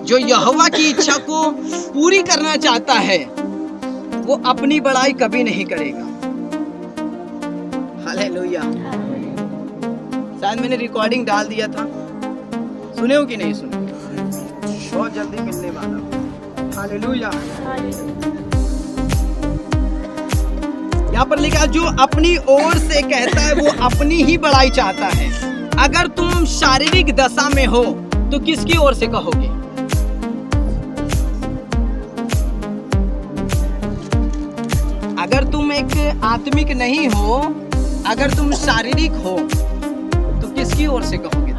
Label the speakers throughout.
Speaker 1: जो यहोवा की इच्छा को पूरी करना चाहता है वो अपनी बड़ाई कभी नहीं करेगा। हालेलुया। शायद मैंने रिकॉर्डिंग डाल दिया था, सुने हो कि नहीं सुने? बहुत जल्दी मिलने वाला हूं। हालेलुया। यहाँ पर लिखा जो अपनी ओर से कहता है वो अपनी ही बड़ाई चाहता है। अगर तुम शारीरिक दशा में हो तो किसकी ओर से कहोगे? अगर तुम एक आत्मिक नहीं हो, अगर तुम शारीरिक हो तो किसकी ओर से कहोगे?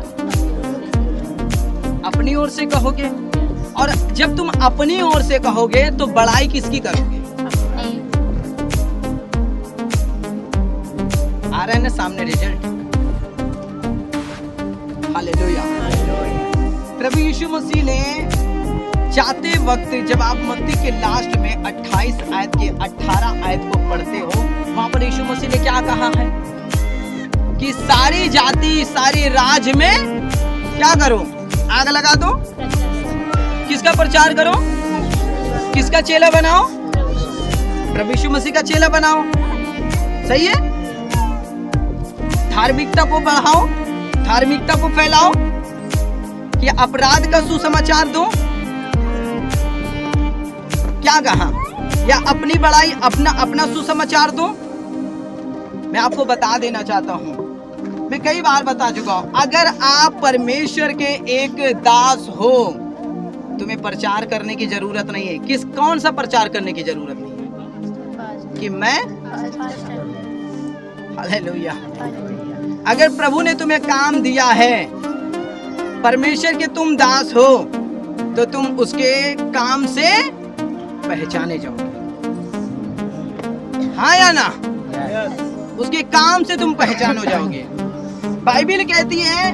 Speaker 1: तुम अपनी ओर से कहोगे। और जब तुम अपनी ओर से कहोगे तो बड़ाई किसकी करोगे? आ रहा है ना सामने रिजल्ट। हालेलुया। प्रभु यीशु मसीह ने जाते वक्त जब आप मत्ती के लास्ट में 28 आयत के 18 आयत को पढ़ते हो, वहां पर यीशु मसीह ने क्या कहा है कि सारी जाति सारी राज में क्या करो? आग लगा दो। किसका प्रचार करो? किसका चेला बनाओ? प्रभु यीशु मसीह का चेला बनाओ। सही है। धार्मिकता को बढ़ाओ, धार्मिकता को फैलाओ, कि अपराध का सुसमाचार दो। क्या कहा? या अपनी बड़ाई, अपना सुसमाचार दो। मैं आपको बता देना चाहता हूं, मैं कई बार बता चुका हूं, अगर आप परमेश्वर के एक दास हो तुम्हें प्रचार करने की जरूरत नहीं है। कौन सा प्रचार करने की जरूरत नहीं है? कि मैं हालेलुया। अगर प्रभु ने तुम्हें काम दिया है, परमेश्वर के तुम दास हो, तो तुम उसके काम से पहचाने जाओगे। हाँ या ना? उसके काम से तुम पहचान हो जाओगे। बाइबल कहती है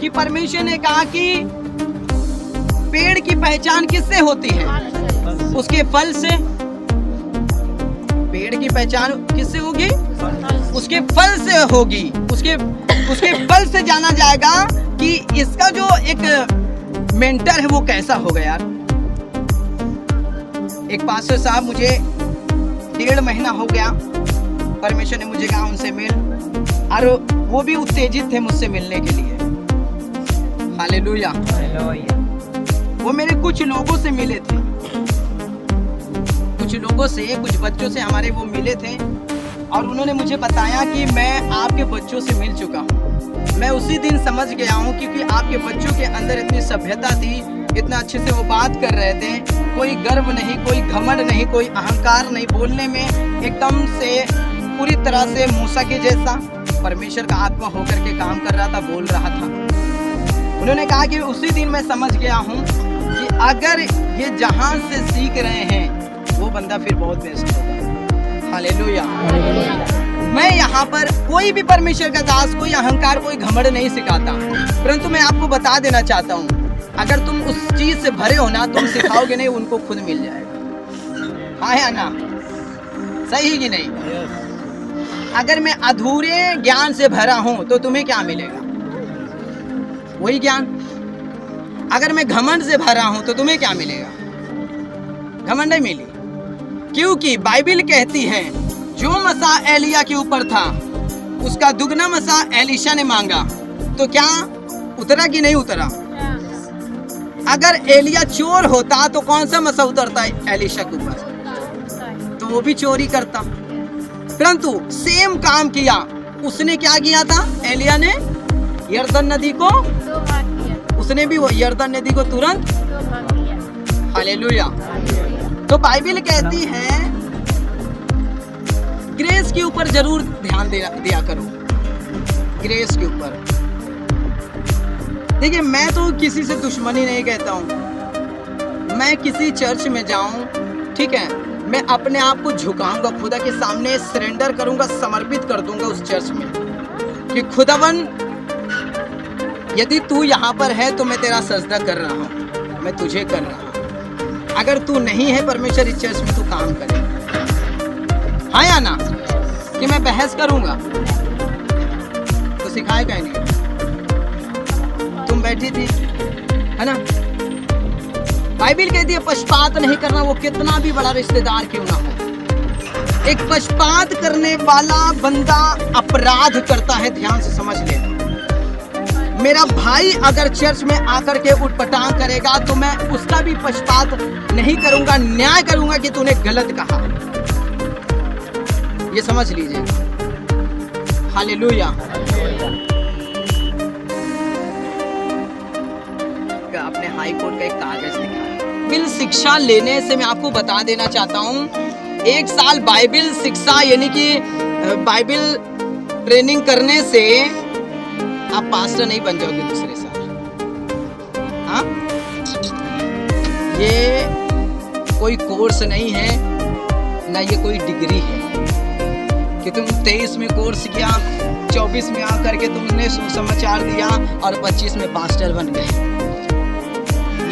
Speaker 1: कि परमेश्वर ने कहा कि पेड़ की पहचान किससे होती है? उसके फल से। पेड़ की पहचान किससे होगी? उसके फल से होगी। उसके फल से जाना जाएगा कि इसका जो एक मेंटर है वो कैसा होगा। यार, एक पास्टर साहब, मुझे 1.5 महीना हो गया, परमेश्वर ने मुझे कहा उनसे मिल, और वो भी उत्तेजित थे मुझसे मिलने के लिए। हालेलुया। वो मेरे कुछ लोगों से मिले थे, कुछ लोगों से, कुछ बच्चों से हमारे वो मिले थे, और उन्होंने मुझे बताया कि मैं आपके बच्चों से मिल चुका हूँ। मैं उसी दिन समझ गया हूँ, क्योंकि आपके बच्चों के अंदर इतनी सभ्यता थी, इतना अच्छे से वो बात कर रहे थे, कोई गर्व नहीं, कोई घमंड नहीं, कोई अहंकार नहीं, बोलने में एकदम से पूरी तरह से मूसा के जैसा परमेश्वर का आत्मा होकर के काम कर रहा था, बोल रहा था। उन्होंने कहा कि उसी दिन मैं समझ गया हूँ कि अगर ये जहां से सीख रहे हैं वो बंदा फिर बहुत बेस्ट होगा। हालेलुया। मैं यहाँ पर कोई भी परमेश्वर का दास कोई अहंकार, कोई घमंड नहीं सिखाता, परंतु मैं आपको बता देना चाहता हूँ, अगर तुम उस चीज से भरे हो ना, तुम सिखाओगे नहीं, उनको खुद मिल जाएगा। हाँ या ना? सही कि नहीं? अगर मैं अधूरे ज्ञान से भरा हूं तो तुम्हें क्या मिलेगा? वही ज्ञान। अगर मैं घमंड से भरा हूं तो तुम्हें क्या मिलेगा? घमंड नहीं मिली, क्योंकि बाइबल कहती है जो मसा एलिया के ऊपर था उसका दुगना मसा एलिशा ने मांगा, तो क्या उतरा कि नहीं उतरा? अगर एलिया चोर होता तो कौन सा मसा उतरता एलिशा के ऊपर? तो वो भी चोरी करता, परंतु सेम काम किया। उसने क्या किया था? एलिया ने यरदन नदी को, उसने भी वो यरदन नदी को तुरंत। हालेलुया। तो बाइबल कहती है ग्रेस के ऊपर जरूर ध्यान दिया करो, ग्रेस के ऊपर। देखिए, मैं तो किसी से दुश्मनी नहीं कहता हूँ। मैं किसी चर्च में जाऊं, ठीक है, मैं अपने आप को झुकाऊंगा, खुदा के सामने सरेंडर करूंगा, समर्पित कर दूंगा उस चर्च में कि खुदावन, यदि तू यहाँ पर है तो मैं तेरा सजदा कर रहा हूँ, मैं तुझे कर रहा हूँ। अगर तू नहीं है परमेश्वर, इस चर्च में तू काम करे। हाँ या ना? कि मैं बहस करूंगा तो सिखाएगा ही नहीं। तुम बैठी थी, है ना, बाइबिल कहती है पक्षपात नहीं करना, वो कितना भी बड़ा रिश्तेदार क्यों ना हो। एक पक्षपात करने वाला बंदा अपराध करता है, ध्यान से समझ लेना। मेरा भाई अगर चर्च में आकर के उटपटांग करेगा तो मैं उसका भी पक्षपात नहीं करूंगा, न्याय करूंगा कि तूने गलत कहा। ये समझ लीजिए। हालेलुया। अपने हाई कोर्ट का एक कागज दिखा। बाइबिल शिक्षा लेने से मैं आपको बता देना चाहता हूँ, 1 साल बाइबिल शिक्षा यानी कि बाइबिल ट्रेनिंग करने से आप पास्टर नहीं बन जाओगे दूसरे साल। हाँ, ये कोई कोर्स नहीं है, ना ये कोई डिग्री है कि तुम 23 में कोर्स किया, 24 में आकर के तुमने सुसमाचार दिया और 25 में पास्टर बन गए।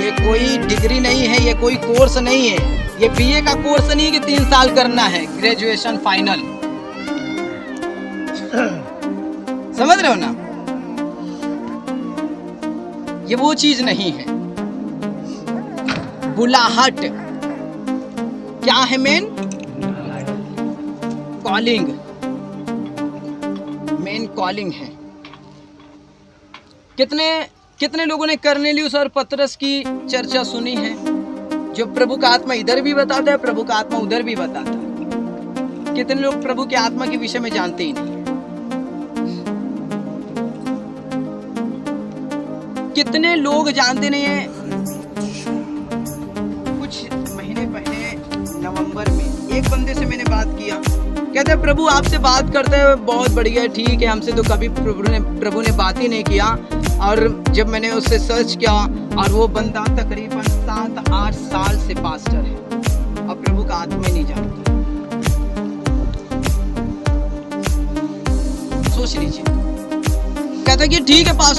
Speaker 1: ये कोई डिग्री नहीं है, ये कोई कोर्स नहीं है, ये बीए का कोर्स नहीं है कि 3 साल करना है, ग्रेजुएशन फाइनल। समझ रहे हो ना? ये वो चीज नहीं है। बुलाहट क्या है? मेन कॉलिंग, मेन कॉलिंग है। कितने लोगों ने कर्नेलियुस और पतरस की चर्चा सुनी है? जो प्रभु का आत्मा इधर भी बताता है, प्रभु का आत्मा उधर भी बताता है। कितने लोग प्रभु के आत्मा के विषय में जानते ही नहीं? कितने लोग जानते नहीं है? कुछ महीने पहले नवंबर में एक बंदे से मैंने बात किया, कहते हैं प्रभु आपसे बात करते हैं, बहुत बढ़िया, ठीक है, हमसे तो कभी प्रभु ने बात ही नहीं किया। और जब मैंने उससे सर्च किया और वो बंदा तकरीबन 7-8 साल से पास्टर है और प्रभु का आत्मा नहीं जानता। सोच लीजिए। कहता कि ठीक है पास्टर